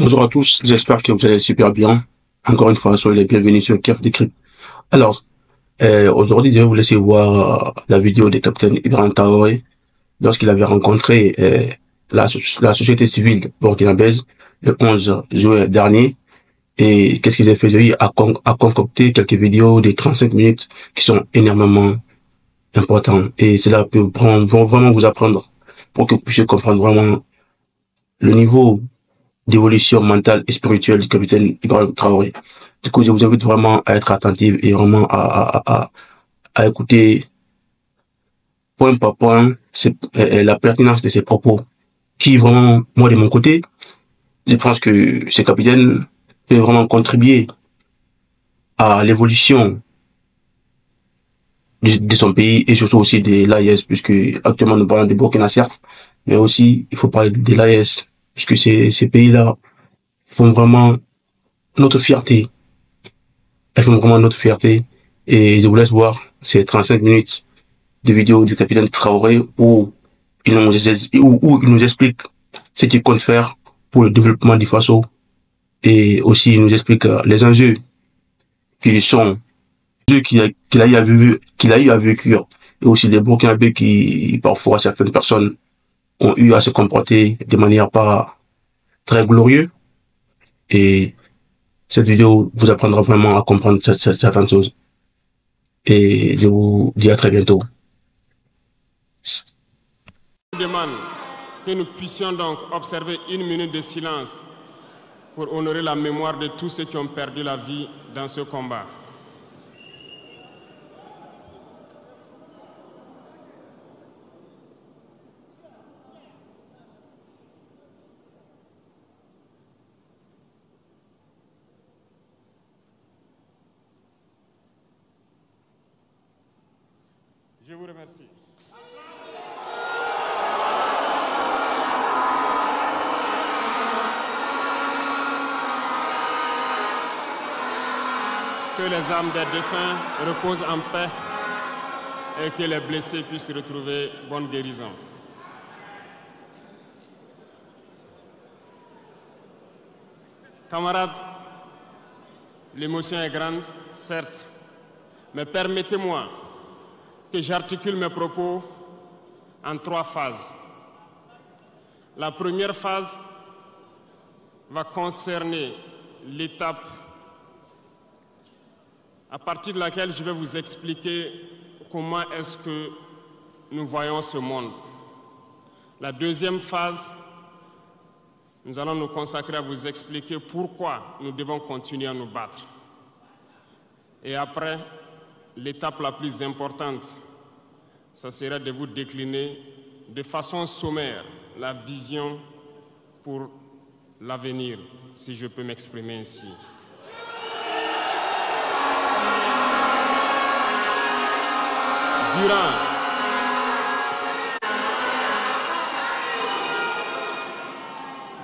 Bonjour à tous, j'espère que vous allez super bien. Encore une fois, soyez les bienvenus sur KEF Decrypt. Alors, aujourd'hui, je vais vous laisser voir la vidéo du capitaine Ibrahim Traoré lorsqu'il avait rencontré la société civile burkinabèse le 11 juin dernier. Et qu'est-ce qu'ils ont fait? Lui a concocté quelques vidéos de 35 minutes qui sont énormément importantes. Et cela vont vraiment vous apprendre pour que vous puissiez comprendre vraiment le niveau d'évolution mentale et spirituelle du capitaine Ibrahim Traoré. Du coup, je vous invite vraiment à être attentif et vraiment à écouter point par point la pertinence de ses propos. Qui vraiment, moi de mon côté, je pense que ce capitaine peut vraiment contribuer à l'évolution de son pays et surtout aussi de l'AES, puisque actuellement nous parlons de Burkina certes, mais aussi il faut parler de l'AES, puisque ces pays-là font vraiment notre fierté. Elles font vraiment notre fierté. Et je vous laisse voir ces 35 minutes de vidéo du capitaine Traoré où il nous explique ce qu'il compte faire pour le développement du Faso. Et aussi, il nous explique les enjeux qui sont, qu'il a eu à vécu. Et aussi les Burkinabés qui, parfois, certaines personnes ont eu à se comporter de manière pas très glorieuse. Et cette vidéo vous apprendra vraiment à comprendre certaines choses. Et je vous dis à très bientôt. Je demande que nous puissions donc observer 1 minute de silence pour honorer la mémoire de tous ceux qui ont perdu la vie dans ce combat. Je vous remercie. Que les âmes des défunts reposent en paix et que les blessés puissent retrouver bonne guérison. Camarades, l'émotion est grande, certes, mais permettez-moi que j'articule mes propos en 3 phases. La première phase va concerner l'étape à partir de laquelle je vais vous expliquer comment est-ce que nous voyons ce monde. La deuxième phase, nous allons nous consacrer à vous expliquer pourquoi nous devons continuer à nous battre. Et après, l'étape la plus importante, ça sera de vous décliner de façon sommaire la vision pour l'avenir, si je peux m'exprimer ainsi.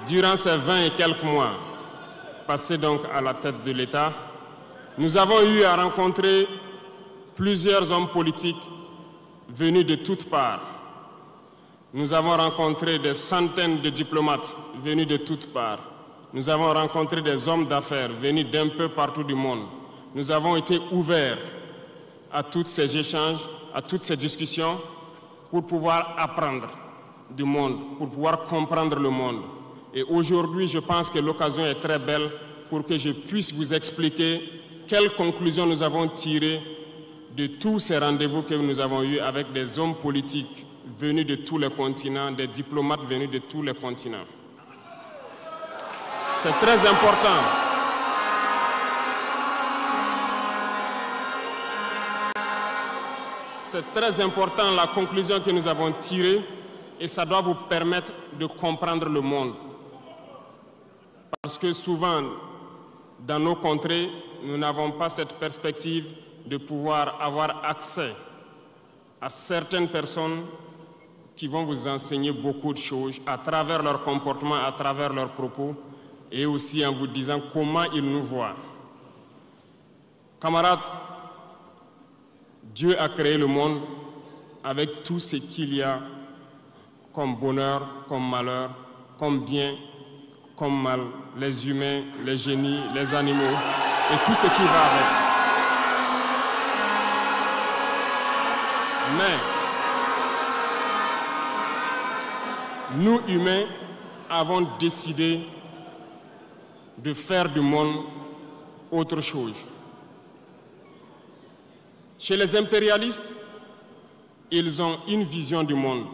Durant ces 20 et quelques mois passés donc à la tête de l'État, nous avons eu à rencontrer plusieurs hommes politiques venus de toutes parts. Nous avons rencontré des centaines de diplomates venus de toutes parts. Nous avons rencontré des hommes d'affaires venus d'un peu partout du monde. Nous avons été ouverts à tous ces échanges, à toutes ces discussions pour pouvoir apprendre du monde, pour pouvoir comprendre le monde. Et aujourd'hui, je pense que l'occasion est très belle pour que je puisse vous expliquer quelles conclusions nous avons tirées de tous ces rendez-vous que nous avons eus avec des hommes politiques venus de tous les continents, des diplomates venus de tous les continents. C'est très important. C'est très important la conclusion que nous avons tirée et ça doit vous permettre de comprendre le monde. Parce que souvent, dans nos contrées, nous n'avons pas cette perspective de pouvoir avoir accès à certaines personnes qui vont vous enseigner beaucoup de choses à travers leur comportement, à travers leurs propos et aussi en vous disant comment ils nous voient. Camarades, Dieu a créé le monde avec tout ce qu'il y a comme bonheur, comme malheur, comme bien, comme mal, les humains, les génies, les animaux et tout ce qui va avec. Mais nous, humains, avons décidé de faire du monde autre chose. Chez les impérialistes, ils ont une vision du monde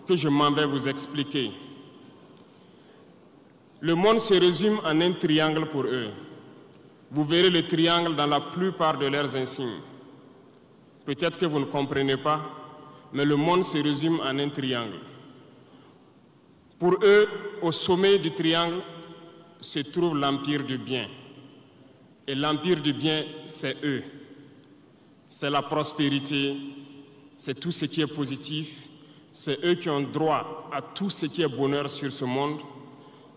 que je m'en vais vous expliquer. Le monde se résume en un triangle pour eux. Vous verrez le triangle dans la plupart de leurs insignes. Peut-être que vous ne comprenez pas, mais le monde se résume en un triangle. Pour eux, au sommet du triangle se trouve l'empire du bien. Et l'empire du bien, c'est eux. C'est la prospérité, c'est tout ce qui est positif. C'est eux qui ont droit à tout ce qui est bonheur sur ce monde.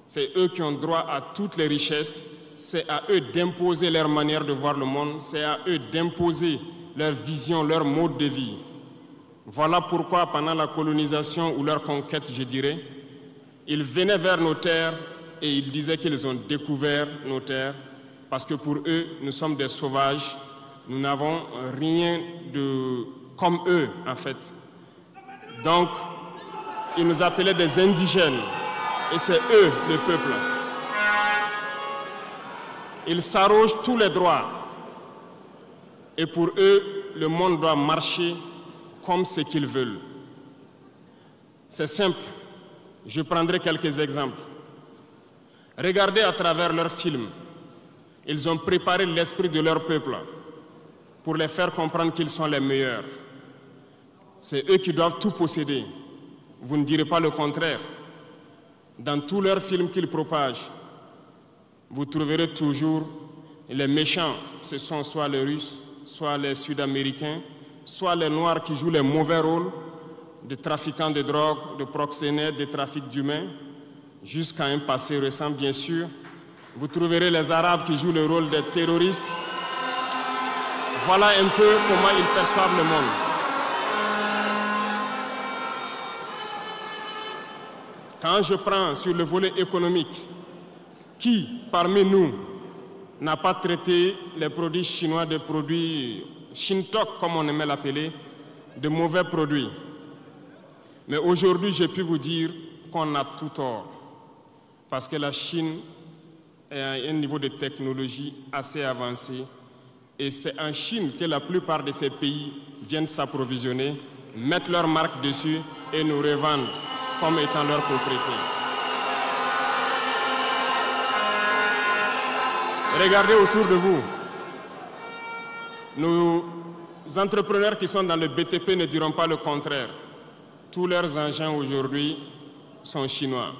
C'est eux qui ont droit à toutes les richesses. C'est à eux d'imposer leur manière de voir le monde. C'est à eux d'imposer leur vision, leur mode de vie. Voilà pourquoi, pendant la colonisation ou leur conquête, je dirais, ils venaient vers nos terres et ils disaient qu'ils ont découvert nos terres parce que pour eux, nous sommes des sauvages. Nous n'avons rien de comme eux, en fait. Donc, ils nous appelaient des indigènes. Et c'est eux, le peuple. Ils s'arrogent tous les droits. Et pour eux, le monde doit marcher comme ce qu'ils veulent. C'est simple. Je prendrai quelques exemples. Regardez à travers leurs films. Ils ont préparé l'esprit de leur peuple pour les faire comprendre qu'ils sont les meilleurs. C'est eux qui doivent tout posséder. Vous ne direz pas le contraire. Dans tous leurs films qu'ils propagent, vous trouverez toujours les méchants. Ce sont soit les Russes, soit les Sud-Américains, soit les Noirs qui jouent les mauvais rôles de trafiquants de drogue, de proxénètes, de trafic d'humains, jusqu'à un passé récent, bien sûr. Vous trouverez les Arabes qui jouent le rôle des terroristes. Voilà un peu comment ils perçoivent le monde. Quand je prends sur le volet économique, qui parmi nous n'a pas traité les produits chinois de produits Shintok, comme on aimait l'appeler, de mauvais produits? Mais aujourd'hui, j'ai pu vous dire qu'on a tout tort, parce que la Chine est à un niveau de technologie assez avancé, et c'est en Chine que la plupart de ces pays viennent s'approvisionner, mettre leur marque dessus et nous revendent comme étant leur propriété. Regardez autour de vous. Nos entrepreneurs qui sont dans le BTP ne diront pas le contraire. Tous leurs engins aujourd'hui sont chinois.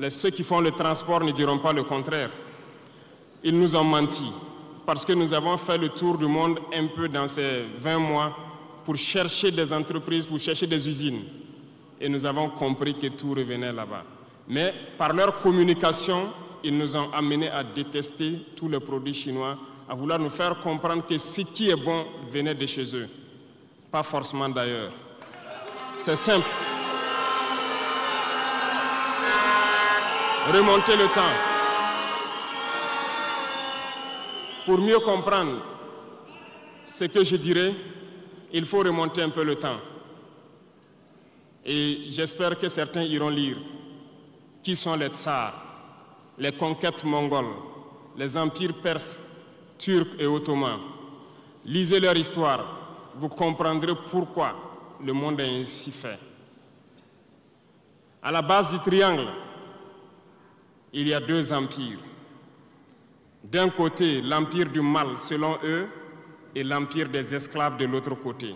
Ceux qui font le transport ne diront pas le contraire. Ils nous ont menti parce que nous avons fait le tour du monde un peu dans ces 20 mois pour chercher des entreprises, pour chercher des usines. Et nous avons compris que tout revenait là-bas. Mais par leur communication, ils nous ont amenés à détester tous les produits chinois, à vouloir nous faire comprendre que ce qui est bon venait de chez eux, pas forcément d'ailleurs. C'est simple. Remonter le temps. Pour mieux comprendre ce que je dirais, il faut remonter un peu le temps. Et j'espère que certains iront lire. Qui sont les tsars, les conquêtes mongoles, les empires perses, turcs et ottomans? Lisez leur histoire, vous comprendrez pourquoi le monde est ainsi fait. À la base du triangle, il y a deux empires. D'un côté, l'empire du mal, selon eux, et l'empire des esclaves de l'autre côté.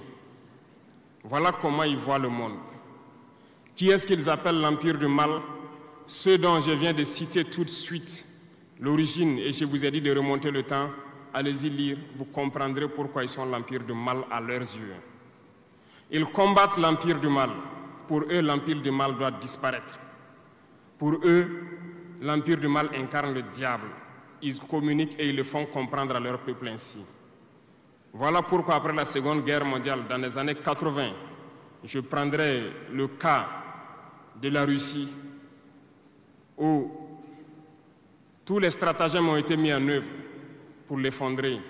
Voilà comment ils voient le monde. Qui est-ce qu'ils appellent l'empire du mal? Ceux dont je viens de citer tout de suite l'origine, et je vous ai dit de remonter le temps, allez-y lire, vous comprendrez pourquoi ils sont l'empire du mal à leurs yeux. Ils combattent l'empire du mal. Pour eux, l'empire du mal doit disparaître. Pour eux, l'empire du mal incarne le diable. Ils communiquent et ils le font comprendre à leur peuple ainsi. Voilà pourquoi après la Seconde Guerre mondiale, dans les années 80, je prendrai le cas de la Russie, où Tous les stratagèmes ont été mis en œuvre pour l'effondrer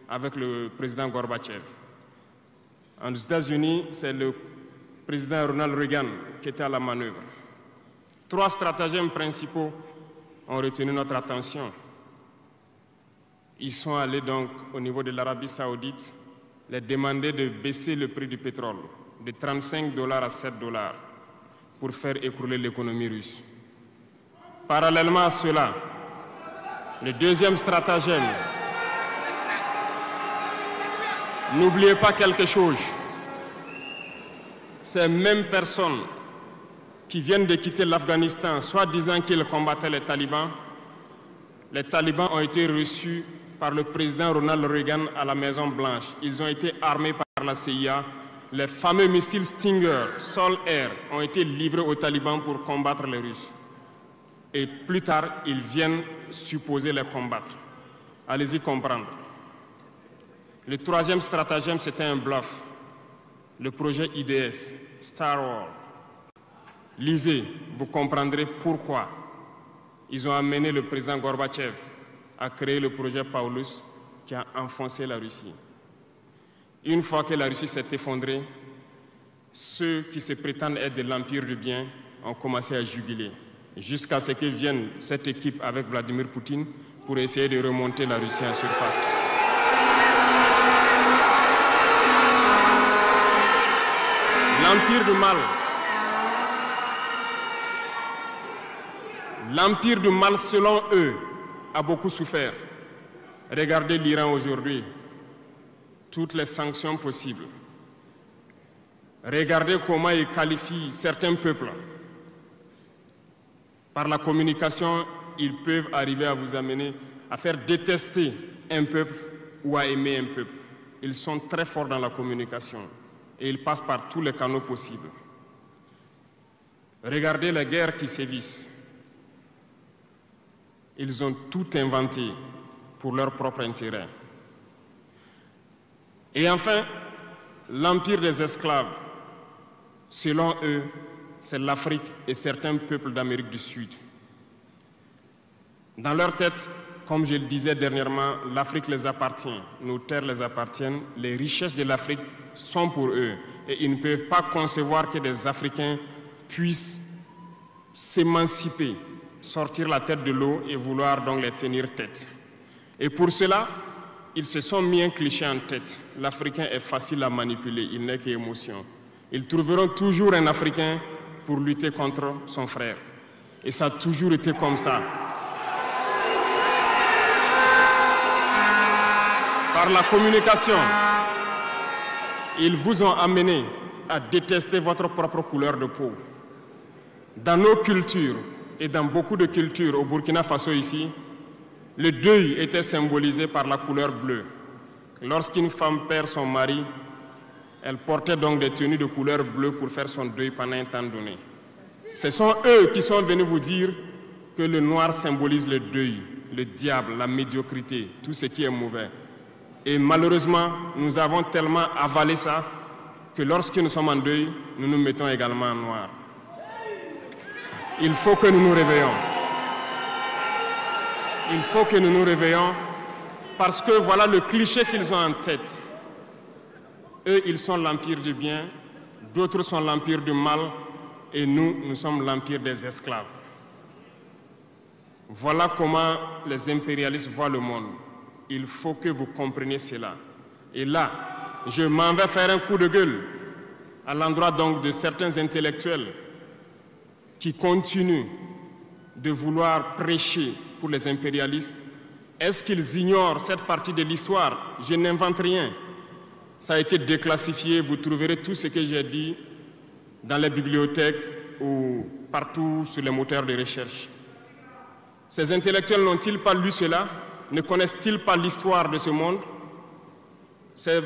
avec le président Gorbatchev. Aux États-Unis, c'est le président Ronald Reagan qui était à la manœuvre. 3 stratagèmes principaux ont retenu notre attention. Ils sont allés donc au niveau de l'Arabie Saoudite les demander de baisser le prix du pétrole de 35 $ à 7 $ pour faire écrouler l'économie russe. Parallèlement à cela, le deuxième stratagème, n'oubliez pas quelque chose, ces mêmes personnes qui viennent de quitter l'Afghanistan, soit disant qu'ils combattaient les talibans ont été reçus par le président Ronald Reagan à la Maison-Blanche. Ils ont été armés par la CIA. Les fameux missiles Stinger, Sol-Air, ont été livrés aux talibans pour combattre les Russes. Et plus tard, ils viennent supposer les combattre. Allez-y comprendre. Le troisième stratagème, c'était un bluff. Le projet IDS, Star Wars. Lisez, vous comprendrez pourquoi ils ont amené le président Gorbatchev à créer le projet Paulus qui a enfoncé la Russie. Une fois que la Russie s'est effondrée, ceux qui se prétendent être de l'Empire du bien ont commencé à juguler, jusqu'à ce que vienne cette équipe avec Vladimir Poutine pour essayer de remonter la Russie en surface. L'Empire du mal, selon eux, a beaucoup souffert. Regardez l'Iran aujourd'hui, toutes les sanctions possibles. Regardez comment ils qualifient certains peuples. Par la communication, ils peuvent arriver à vous amener à faire détester un peuple ou à aimer un peuple. Ils sont très forts dans la communication et ils passent par tous les canaux possibles. Regardez les guerres qui sévissent. Ils ont tout inventé pour leur propre intérêt. Et enfin, l'empire des esclaves, selon eux, c'est l'Afrique et certains peuples d'Amérique du Sud. Dans leur tête, comme je le disais dernièrement, l'Afrique les appartient, nos terres les appartiennent, les richesses de l'Afrique sont pour eux. Et ils ne peuvent pas concevoir que des Africains puissent s'émanciper, sortir la tête de l'eau et vouloir donc les tenir tête. Et pour cela, ils se sont mis un cliché en tête. L'Africain est facile à manipuler, il n'est qu'émotion. Ils trouveront toujours un Africain pour lutter contre son frère. Et ça a toujours été comme ça. Par la communication, ils vous ont amené à détester votre propre couleur de peau. Dans nos cultures, et dans beaucoup de cultures au Burkina Faso ici, le deuil était symbolisé par la couleur bleue. Lorsqu'une femme perd son mari, elle portait donc des tenues de couleur bleue pour faire son deuil pendant un temps donné. Ce sont eux qui sont venus vous dire que le noir symbolise le deuil, le diable, la médiocrité, tout ce qui est mauvais. Et malheureusement, nous avons tellement avalé ça que lorsque nous sommes en deuil, nous nous mettons également en noir. Il faut que nous nous réveillons. Il faut que nous nous réveillons parce que voilà le cliché qu'ils ont en tête. Eux, ils sont l'empire du bien, d'autres sont l'empire du mal et nous, nous sommes l'empire des esclaves. Voilà comment les impérialistes voient le monde. Il faut que vous compreniez cela. Et là, je m'en vais faire un coup de gueule à l'endroit donc de certains intellectuels qui continuent de vouloir prêcher pour les impérialistes. Est-ce qu'ils ignorent cette partie de l'histoire? Je n'invente rien. Ça a été déclassifié, vous trouverez tout ce que j'ai dit dans les bibliothèques ou partout sur les moteurs de recherche. Ces intellectuels n'ont-ils pas lu cela? Ne connaissent-ils pas l'histoire de ce monde? C'est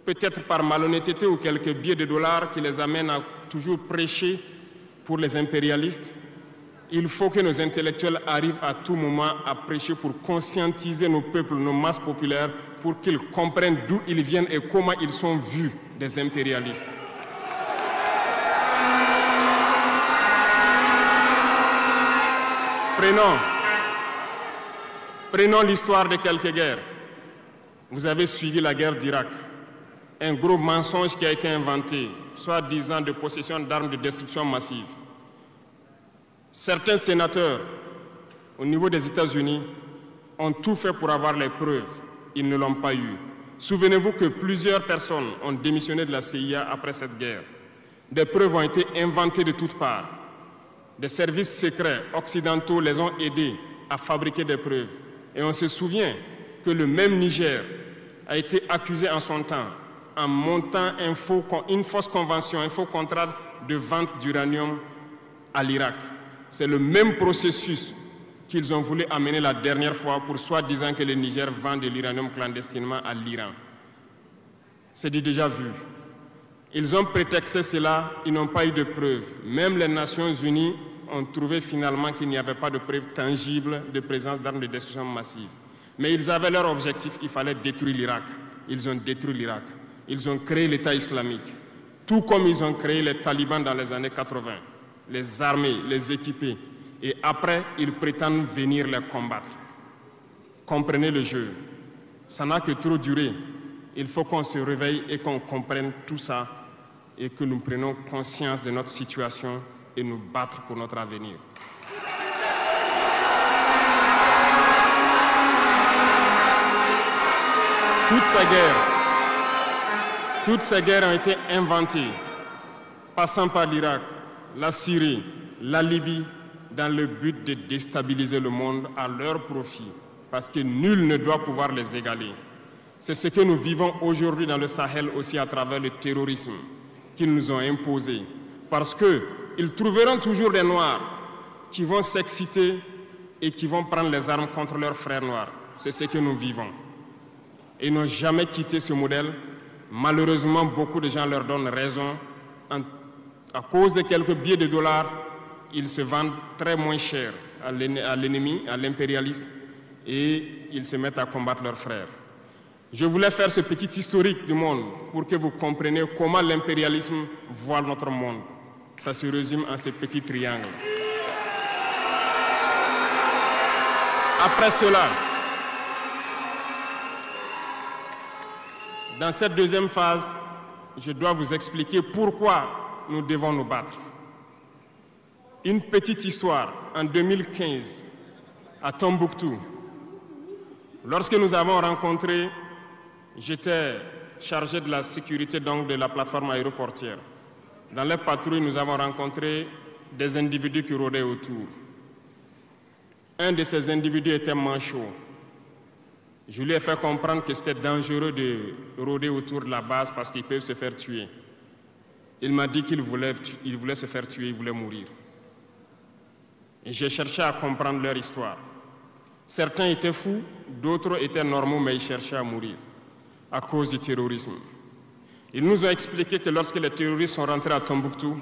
peut-être par malhonnêteté ou quelques billets de dollars qui les amènent à toujours prêcher pour les impérialistes. Il faut que nos intellectuels arrivent à tout moment à prêcher pour conscientiser nos peuples, nos masses populaires, pour qu'ils comprennent d'où ils viennent et comment ils sont vus des impérialistes. Prenons l'histoire de quelques guerres. Vous avez suivi la guerre d'Irak. Un gros mensonge qui a été inventé, soi-disant de possession d'armes de destruction massive. Certains sénateurs, au niveau des États-Unis, ont tout fait pour avoir les preuves. Ils ne l'ont pas eu. Souvenez-vous que plusieurs personnes ont démissionné de la CIA après cette guerre. Des preuves ont été inventées de toutes parts. Des services secrets occidentaux les ont aidés à fabriquer des preuves. Et on se souvient que le même Niger a été accusé en son temps en montant une fausse convention, un faux contrat de vente d'uranium à l'Irak. C'est le même processus qu'ils ont voulu amener la dernière fois pour soi-disant que le Niger vend de l'uranium clandestinement à l'Iran. C'est du déjà vu. Ils ont prétexté cela, ils n'ont pas eu de preuves. Même les Nations Unies ont trouvé finalement qu'il n'y avait pas de preuves tangibles de présence d'armes de destruction massive. Mais ils avaient leur objectif, il fallait détruire l'Irak. Ils ont détruit l'Irak. Ils ont créé l'État islamique. Tout comme ils ont créé les talibans dans les années 80. Les armés, les équipés. Et après, ils prétendent venir les combattre. Comprenez le jeu. Ça n'a que trop duré. Il faut qu'on se réveille et qu'on comprenne tout ça et que nous prenions conscience de notre situation et nous battre pour notre avenir. Toutes ces guerres ont été inventées, passant par l'Irak, la Syrie, la Libye, dans le but de déstabiliser le monde à leur profit, parce que nul ne doit pouvoir les égaler. C'est ce que nous vivons aujourd'hui dans le Sahel aussi à travers le terrorisme qu'ils nous ont imposé, parce qu'ils trouveront toujours des Noirs qui vont s'exciter et qui vont prendre les armes contre leurs frères noirs. C'est ce que nous vivons. Ils n'ont jamais quitté ce modèle. Malheureusement, beaucoup de gens leur donnent raison. À cause de quelques billets de dollars, ils se vendent très moins cher à l'ennemi, à l'impérialiste, et ils se mettent à combattre leurs frères. Je voulais faire ce petit historique du monde pour que vous compreniez comment l'impérialisme voit notre monde. Ça se résume en ces petits triangles. Après cela, dans cette deuxième phase, je dois vous expliquer pourquoi nous devons nous battre. Une petite histoire, en 2015, à Tombouctou, lorsque nous avons rencontré, j'étais chargé de la sécurité donc, de la plateforme aéroportière. Dans les patrouilles, nous avons rencontré des individus qui rôdaient autour. Un de ces individus était manchot. Je lui ai fait comprendre que c'était dangereux de rôder autour de la base parce qu'ils peuvent se faire tuer. Il m'a dit qu'il voulait se faire tuer, il voulait mourir. Et j'ai cherché à comprendre leur histoire. Certains étaient fous, d'autres étaient normaux, mais ils cherchaient à mourir à cause du terrorisme. Ils nous ont expliqué que lorsque les terroristes sont rentrés à Tombouctou,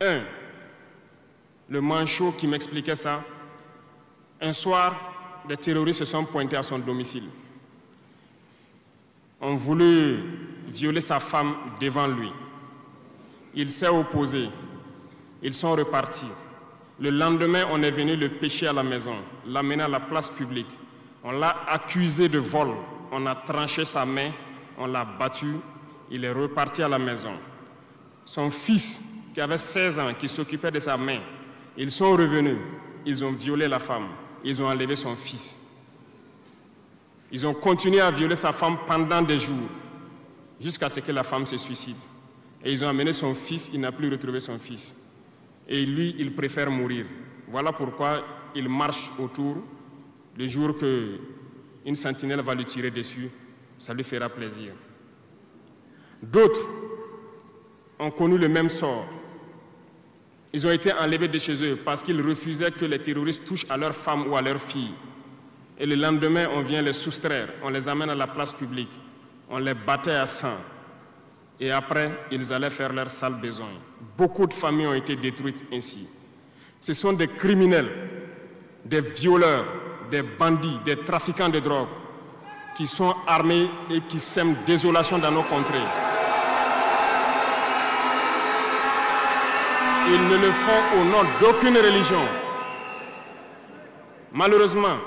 le manchot qui m'expliquait ça, un soir, les terroristes se sont pointés à son domicile. On voulu violer sa femme devant lui. Il s'est opposé. Ils sont repartis. Le lendemain, on est venu le pêcher à la maison, l'amener à la place publique. On l'a accusé de vol. On a tranché sa main, on l'a battu. Il est reparti à la maison. Son fils, qui avait 16 ans, qui s'occupait de sa main, ils sont revenus. Ils ont violé la femme. Ils ont enlevé son fils. Ils ont continué à violer sa femme pendant des jours, jusqu'à ce que la femme se suicide. Et ils ont amené son fils, il n'a plus retrouvé son fils. Et lui, il préfère mourir. Voilà pourquoi il marche autour. Le jour qu'une sentinelle va lui tirer dessus, ça lui fera plaisir. D'autres ont connu le même sort. Ils ont été enlevés de chez eux parce qu'ils refusaient que les terroristes touchent à leurs femmes ou à leurs filles. Et le lendemain, on vient les soustraire, on les amène à la place publique, on les battait à sang. Et après, ils allaient faire leur sale besoin. Beaucoup de familles ont été détruites ainsi. Ce sont des criminels, des violeurs, des bandits, des trafiquants de drogue qui sont armés et qui sèment désolation dans nos contrées. Ils ne le font au nom d'aucune religion. Malheureusement,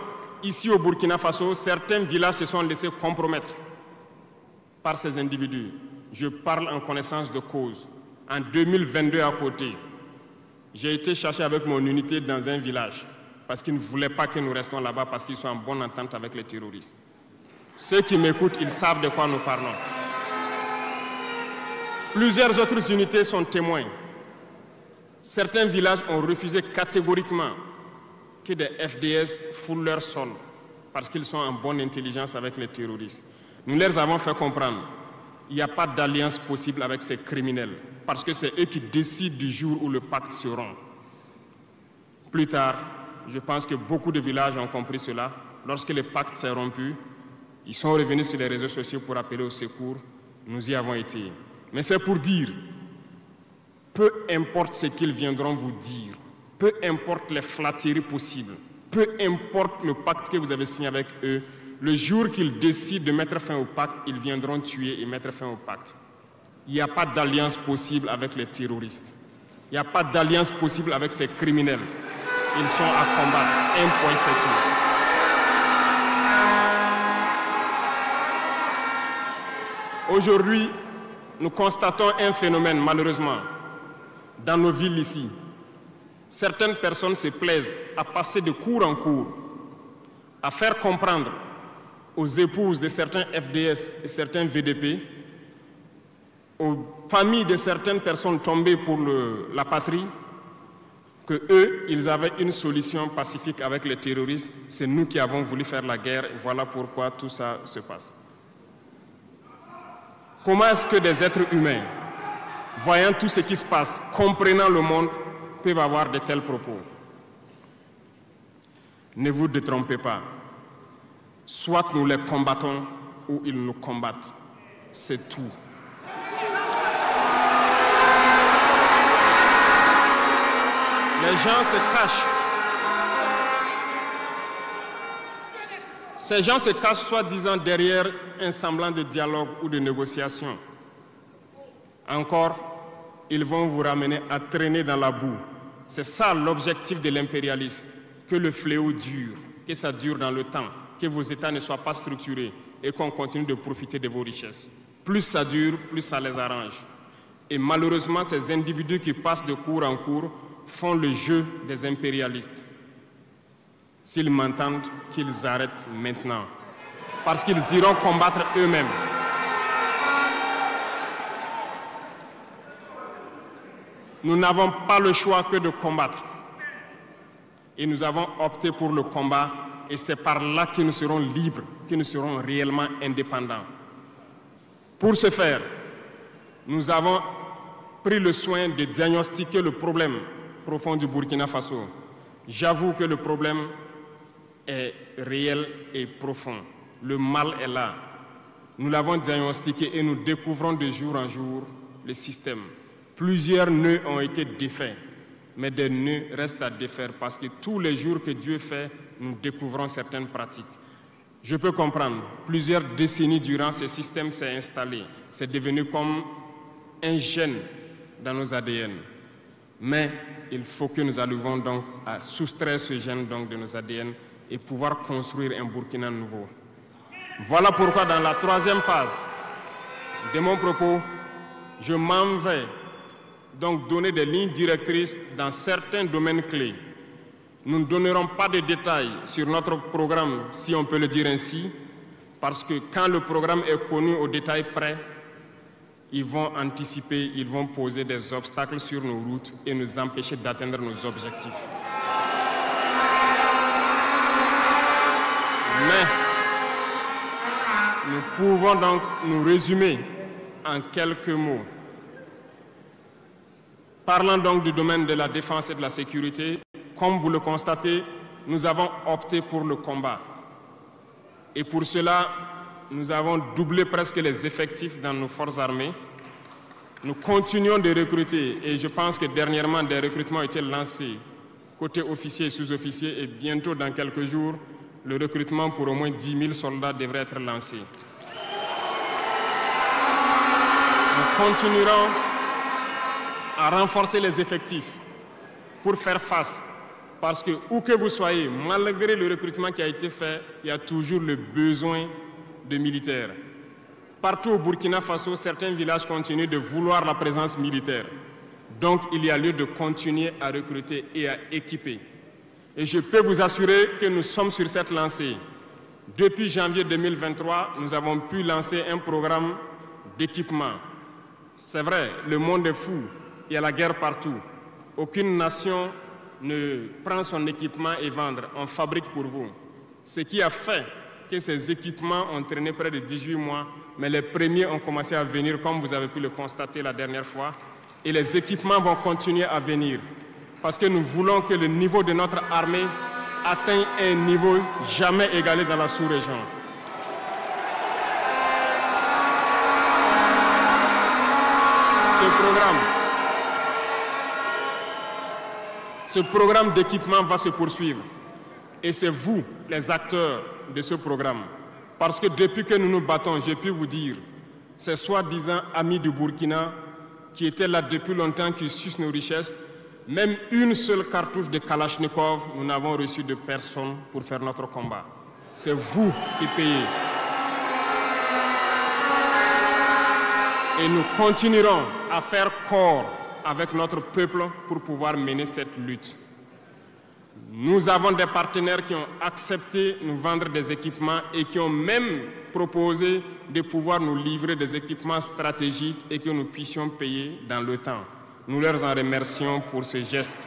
ici au Burkina Faso, certains villages se sont laissés compromettre par ces individus. Je parle en connaissance de cause. En 2022 à côté, j'ai été chercher avec mon unité dans un village parce qu'ils ne voulaient pas que nous restions là-bas parce qu'ils sont en bonne entente avec les terroristes. Ceux qui m'écoutent, ils savent de quoi nous parlons. Plusieurs autres unités sont témoins. Certains villages ont refusé catégoriquement que des FDS foulent leur sol parce qu'ils sont en bonne intelligence avec les terroristes. Nous leur avons fait comprendre qu'il n'y a pas d'alliance possible avec ces criminels parce que c'est eux qui décident du jour où le pacte se rompt. Plus tard, je pense que beaucoup de villages ont compris cela. Lorsque le pacte s'est rompu, ils sont revenus sur les réseaux sociaux pour appeler au secours. Nous y avons été. Mais c'est pour dire, peu importe ce qu'ils viendront vous dire, peu importe les flatteries possibles, peu importe le pacte que vous avez signé avec eux, le jour qu'ils décident de mettre fin au pacte, ils viendront tuer et mettre fin au pacte. Il n'y a pas d'alliance possible avec les terroristes. Il n'y a pas d'alliance possible avec ces criminels. Ils sont à combattre. Un point, c'est tout. Aujourd'hui, nous constatons un phénomène, malheureusement, dans nos villes ici. Certaines personnes se plaisent à passer de cour en cour, à faire comprendre aux épouses de certains FDS et certains VDP, aux familles de certaines personnes tombées pour la patrie, que eux, ils avaient une solution pacifique avec les terroristes. C'est nous qui avons voulu faire la guerre. Voilà pourquoi tout ça se passe. Comment est-ce que des êtres humains, voyant tout ce qui se passe, comprenant le monde, peuvent avoir de tels propos? Ne vous détrompez pas. Soit nous les combattons ou ils nous combattent. C'est tout. Les gens se cachent. Ces gens se cachent soi-disant derrière un semblant de dialogue ou de négociation. Encore, ils vont vous ramener à traîner dans la boue. C'est ça l'objectif de l'impérialisme, que le fléau dure, que ça dure dans le temps, que vos États ne soient pas structurés et qu'on continue de profiter de vos richesses. Plus ça dure, plus ça les arrange. Et malheureusement, ces individus qui passent de cour en cour font le jeu des impérialistes. S'ils m'entendent, qu'ils arrêtent maintenant, parce qu'ils iront combattre eux-mêmes. Nous n'avons pas le choix que de combattre. Et nous avons opté pour le combat, et c'est par là que nous serons libres, que nous serons réellement indépendants. Pour ce faire, nous avons pris le soin de diagnostiquer le problème profond du Burkina Faso. J'avoue que le problème est réel et profond. Le mal est là. Nous l'avons diagnostiqué et nous découvrons de jour en jour le système. Plusieurs nœuds ont été défaits, mais des nœuds restent à défaire parce que tous les jours que Dieu fait, nous découvrons certaines pratiques. Je peux comprendre, plusieurs décennies durant, ce système s'est installé. C'est devenu comme un gène dans nos ADN. Mais il faut que nous arrivions donc à soustraire ce gène donc de nos ADN et pouvoir construire un Burkina nouveau. Voilà pourquoi dans la troisième phase de mon propos, je m'en vais donc donner des lignes directrices dans certains domaines clés. Nous ne donnerons pas de détails sur notre programme, si on peut le dire ainsi, parce que quand le programme est connu au détail près, ils vont anticiper, ils vont poser des obstacles sur nos routes et nous empêcher d'atteindre nos objectifs. Mais nous pouvons donc nous résumer en quelques mots. Parlant donc du domaine de la défense et de la sécurité, comme vous le constatez, nous avons opté pour le combat. Et pour cela, nous avons doublé presque les effectifs dans nos forces armées. Nous continuons de recruter et je pense que dernièrement, des recrutements ont été lancés côté officiers et sous-officiers et bientôt, dans quelques jours, le recrutement pour au moins 10 000 soldats devrait être lancé. Nous continuerons à renforcer les effectifs pour faire face Parce que où que vous soyez, malgré le recrutement qui a été fait, il y a toujours le besoin de militaires. Partout au Burkina Faso, certains villages continuent de vouloir la présence militaire. Donc, il y a lieu de continuer à recruter et à équiper. Et je peux vous assurer que nous sommes sur cette lancée. Depuis janvier 2023, nous avons pu lancer un programme d'équipement. C'est vrai, le monde est fou, il y a la guerre partout. Aucune nation ne prend son équipement et vendre, on fabrique pour vous. Ce qui a fait que ces équipements ont traîné près de 18 mois, mais les premiers ont commencé à venir, comme vous avez pu le constater la dernière fois, et les équipements vont continuer à venir, parce que nous voulons que le niveau de notre armée atteigne un niveau jamais égalé dans la sous-région. Ce programme d'équipement va se poursuivre. Et c'est vous, les acteurs de ce programme. Parce que depuis que nous nous battons, j'ai pu vous dire, ces soi-disant amis du Burkina qui étaient là depuis longtemps, qui sucent nos richesses, même une seule cartouche de Kalachnikov, nous n'avons reçu de personne pour faire notre combat. C'est vous qui payez. Et nous continuerons à faire corps avec notre peuple pour pouvoir mener cette lutte. Nous avons des partenaires qui ont accepté de nous vendre des équipements et qui ont même proposé de pouvoir nous livrer des équipements stratégiques et que nous puissions payer dans le temps. Nous leur en remercions pour ce geste.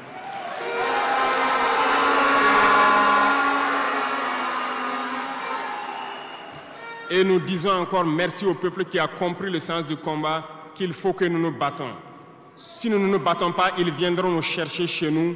Et nous disons encore merci au peuple qui a compris le sens du combat, qu'il faut que nous nous battons. Si nous ne nous battons pas, ils viendront nous chercher chez nous,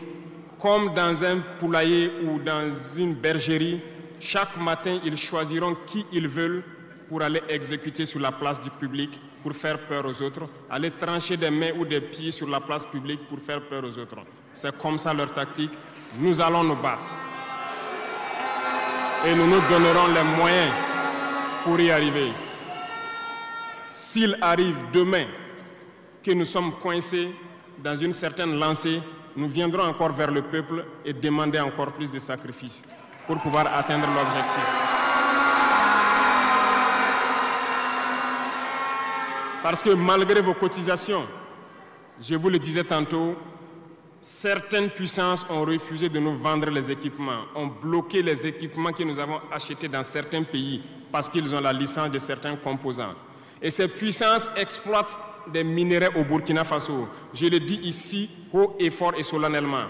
comme dans un poulailler ou dans une bergerie. Chaque matin, ils choisiront qui ils veulent pour aller exécuter sur la place du public, pour faire peur aux autres, aller trancher des mains ou des pieds sur la place publique pour faire peur aux autres. C'est comme ça leur tactique. Nous allons nous battre. Et nous nous donnerons les moyens pour y arriver. S'il arrive demain que nous sommes coincés dans une certaine lancée, nous viendrons encore vers le peuple et demander encore plus de sacrifices pour pouvoir atteindre l'objectif. Parce que malgré vos cotisations, je vous le disais tantôt, certaines puissances ont refusé de nous vendre les équipements, ont bloqué les équipements que nous avons achetés dans certains pays parce qu'ils ont la licence de certains composants. Et ces puissances exploitent des minerais au Burkina Faso. Je le dis ici, haut et fort et solennellement.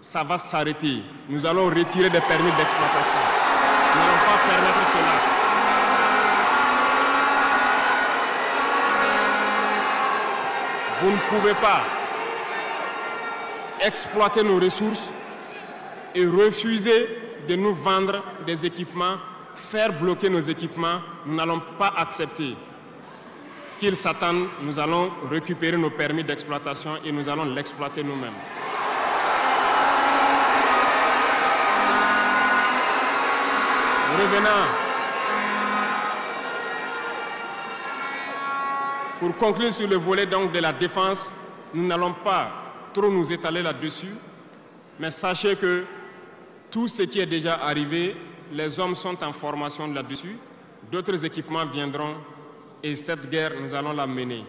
Ça va s'arrêter. Nous allons retirer des permis d'exploitation. Nous n'allons pas permettre cela. Vous ne pouvez pas exploiter nos ressources et refuser de nous vendre des équipements, faire bloquer nos équipements. Nous n'allons pas accepter qu'ils s'attendent. Nous allons récupérer nos permis d'exploitation et nous allons l'exploiter nous-mêmes. Revenant. Pour conclure sur le volet donc de la défense, nous n'allons pas trop nous étaler là-dessus, mais sachez que tout ce qui est déjà arrivé, les hommes sont en formation là-dessus, d'autres équipements viendront et cette guerre, nous allons la mener.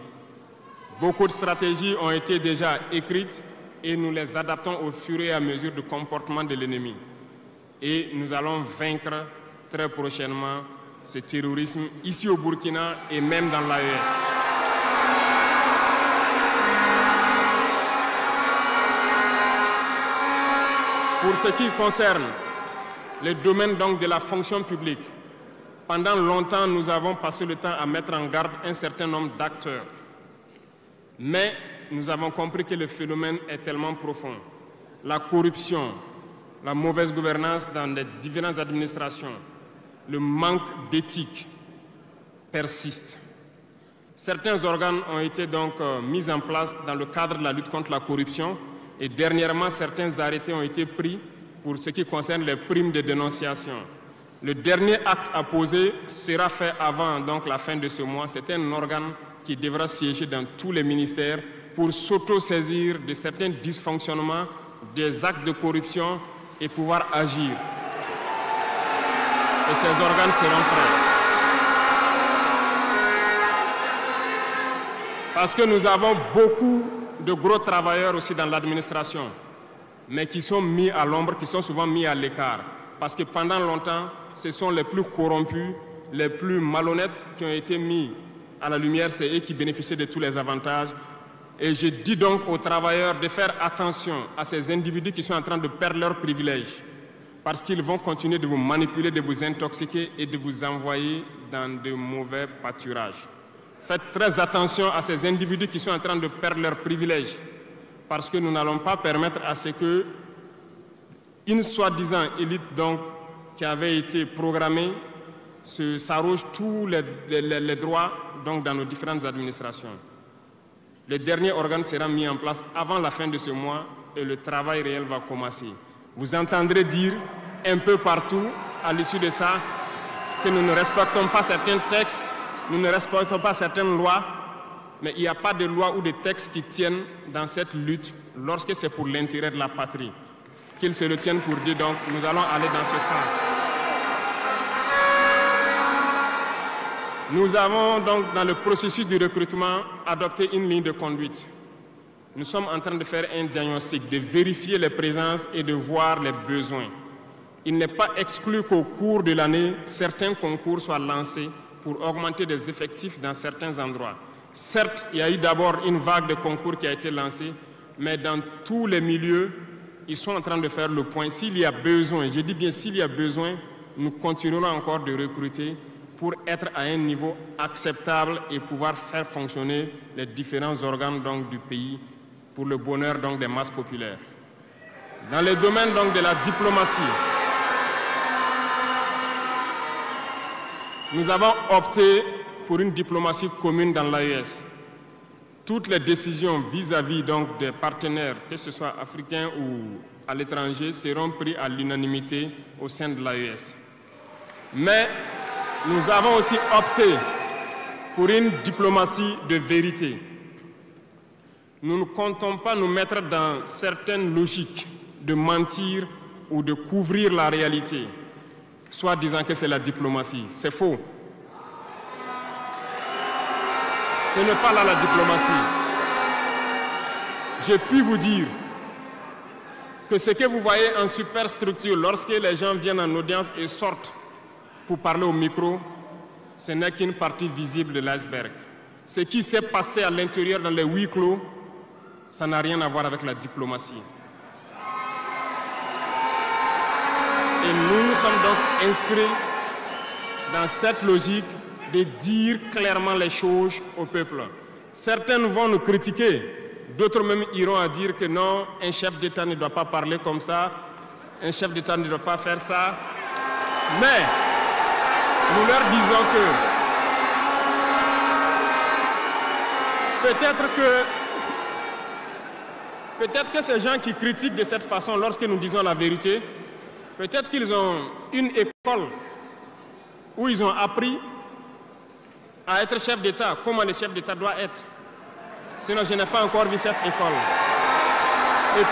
Beaucoup de stratégies ont été déjà écrites et nous les adaptons au fur et à mesure du comportement de l'ennemi. Et nous allons vaincre très prochainement ce terrorisme ici au Burkina et même dans l'AES. Pour ce qui concerne le domaine donc de la fonction publique, pendant longtemps, nous avons passé le temps à mettre en garde un certain nombre d'acteurs. Mais nous avons compris que le phénomène est tellement profond. La corruption, la mauvaise gouvernance dans les différentes administrations, le manque d'éthique persiste. Certains organes ont été donc mis en place dans le cadre de la lutte contre la corruption et dernièrement, certains arrêtés ont été pris pour ce qui concerne les primes de dénonciation. Le dernier acte à poser sera fait avant donc, la fin de ce mois. C'est un organe qui devra siéger dans tous les ministères pour s'auto-saisir de certains dysfonctionnements des actes de corruption et pouvoir agir. Et ces organes seront prêts. Parce que nous avons beaucoup de gros travailleurs aussi dans l'administration, mais qui sont mis à l'ombre, qui sont souvent mis à l'écart. Parce que pendant longtemps, ce sont les plus corrompus, les plus malhonnêtes qui ont été mis à la lumière, c'est eux qui bénéficient de tous les avantages. Et je dis donc aux travailleurs de faire attention à ces individus qui sont en train de perdre leurs privilèges, parce qu'ils vont continuer de vous manipuler, de vous intoxiquer et de vous envoyer dans de mauvais pâturages. Faites très attention à ces individus qui sont en train de perdre leurs privilèges, parce que nous n'allons pas permettre à ce que une soi-disant élite donc, qui avait été programmée s'arroge tous les droits donc, dans nos différentes administrations. Le dernier organe sera mis en place avant la fin de ce mois et le travail réel va commencer. Vous entendrez dire un peu partout à l'issue de ça que nous ne respectons pas certains textes, nous ne respectons pas certaines lois, mais il n'y a pas de loi ou de textes qui tiennent dans cette lutte lorsque c'est pour l'intérêt de la patrie. Qu'ils se le tiennent pour dire donc nous allons aller dans ce sens. Nous avons donc dans le processus du recrutement adopté une ligne de conduite. Nous sommes en train de faire un diagnostic, de vérifier les présences et de voir les besoins. Il n'est pas exclu qu'au cours de l'année, certains concours soient lancés pour augmenter des effectifs dans certains endroits. Certes, il y a eu d'abord une vague de concours qui a été lancée, mais dans tous les milieux, ils sont en train de faire le point. S'il y a besoin, je dis bien s'il y a besoin, nous continuerons encore de recruter pour être à un niveau acceptable et pouvoir faire fonctionner les différents organes donc, du pays pour le bonheur donc, des masses populaires. Dans le domaine donc, de la diplomatie, nous avons opté pour une diplomatie commune dans l'AES. Toutes les décisions vis-à-vis donc, des partenaires, que ce soit africains ou à l'étranger, seront prises à l'unanimité au sein de l'AES. Mais nous avons aussi opté pour une diplomatie de vérité. Nous ne comptons pas nous mettre dans certaines logiques de mentir ou de couvrir la réalité, soit disant que c'est la diplomatie. C'est faux. Ce n'est pas là la diplomatie. Je puis vous dire que ce que vous voyez en superstructure, lorsque les gens viennent en audience et sortent pour parler au micro, ce n'est qu'une partie visible de l'iceberg. Ce qui s'est passé à l'intérieur dans les huis clos, ça n'a rien à voir avec la diplomatie. Et nous sommes donc inscrits dans cette logique de dire clairement les choses au peuple. Certains vont nous critiquer, d'autres même iront à dire que non, un chef d'État ne doit pas parler comme ça, un chef d'État ne doit pas faire ça. Mais nous leur disons que peut-être que ces gens qui critiquent de cette façon, lorsque nous disons la vérité, peut-être qu'ils ont une école où ils ont appris à être chef d'État, comment le chef d'État doit être. Sinon, je n'ai pas encore vu cette école. Et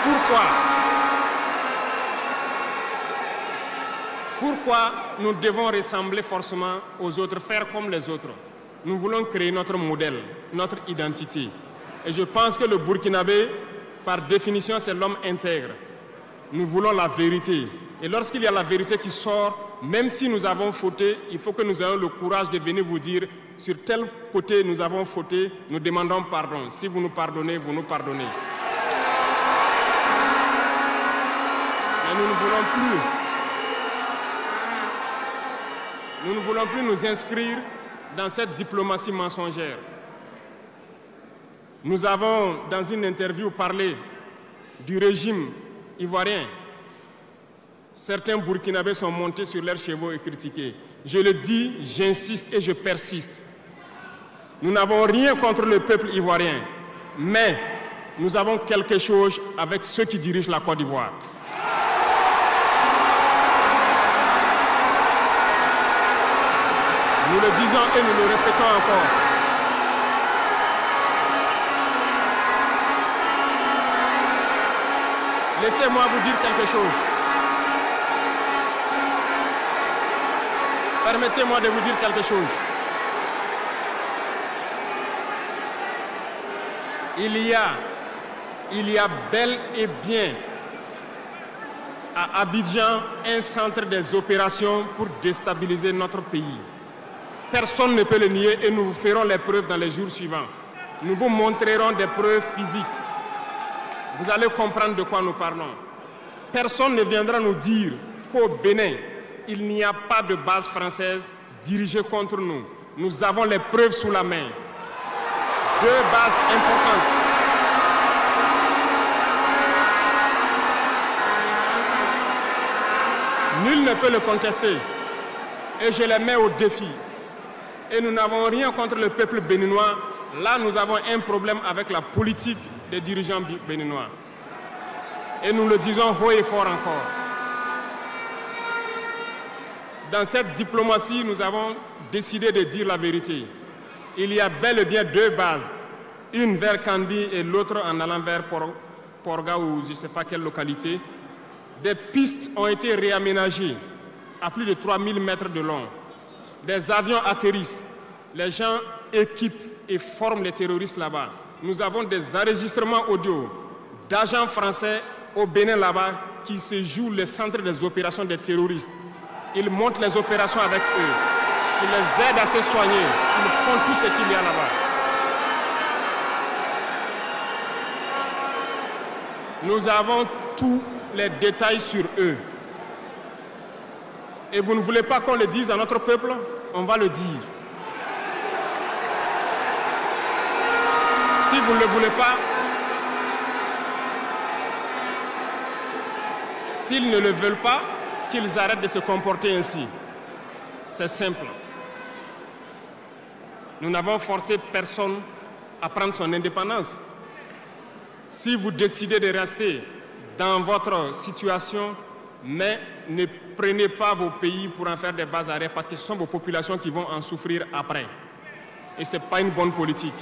pourquoi nous devons ressembler forcément aux autres, faire comme les autres? Nous voulons créer notre modèle, notre identité. Et je pense que le Burkinabé, par définition, c'est l'homme intègre. Nous voulons la vérité. Et lorsqu'il y a la vérité qui sort, même si nous avons fauté, il faut que nous ayons le courage de venir vous dire sur tel côté nous avons fauté, nous demandons pardon. Si vous nous pardonnez, vous nous pardonnez. Mais nous ne voulons plus nous inscrire dans cette diplomatie mensongère. Nous avons, dans une interview, parlé du régime ivoirien. Certains Burkinabés sont montés sur leurs chevaux et critiqués. Je le dis, j'insiste et je persiste. Nous n'avons rien contre le peuple ivoirien, mais nous avons quelque chose avec ceux qui dirigent la Côte d'Ivoire. Nous le disons et nous le répétons encore. Laissez-moi vous dire quelque chose. Permettez-moi de vous dire quelque chose. Il y a bel et bien à Abidjan un centre des opérations pour déstabiliser notre pays. Personne ne peut le nier et nous vous ferons les preuves dans les jours suivants. Nous vous montrerons des preuves physiques. Vous allez comprendre de quoi nous parlons. Personne ne viendra nous dire qu'au Bénin, il n'y a pas de base française dirigée contre nous. Nous avons les preuves sous la main. 2 bases importantes. Nul ne peut le contester. Et je les mets au défi. Et nous n'avons rien contre le peuple béninois. Là, nous avons un problème avec la politique des dirigeants béninois. Et nous le disons haut et fort encore. Dans cette diplomatie, nous avons décidé de dire la vérité. Il y a bel et bien 2 bases. Une vers Kandi et l'autre en allant vers Porga ou je ne sais pas quelle localité. Des pistes ont été réaménagées à plus de 3000 mètres de long. Des avions atterrissent. Les gens équipent et forment les terroristes là-bas. Nous avons des enregistrements audio d'agents français au Bénin là-bas qui se jouent le centre des opérations des terroristes. Ils montent les opérations avec eux. Ils les aident à se soigner. Ils font tout ce qu'il y a là-bas. Nous avons tous les détails sur eux. Et vous ne voulez pas qu'on le dise à notre peuple? On va le dire. Si vous ne le voulez pas, s'ils ne le veulent pas, qu'ils arrêtent de se comporter ainsi. C'est simple. Nous n'avons forcé personne à prendre son indépendance. Si vous décidez de rester dans votre situation, mais ne prenez pas vos pays pour en faire des bases arrière parce que ce sont vos populations qui vont en souffrir après. Et ce n'est pas une bonne politique.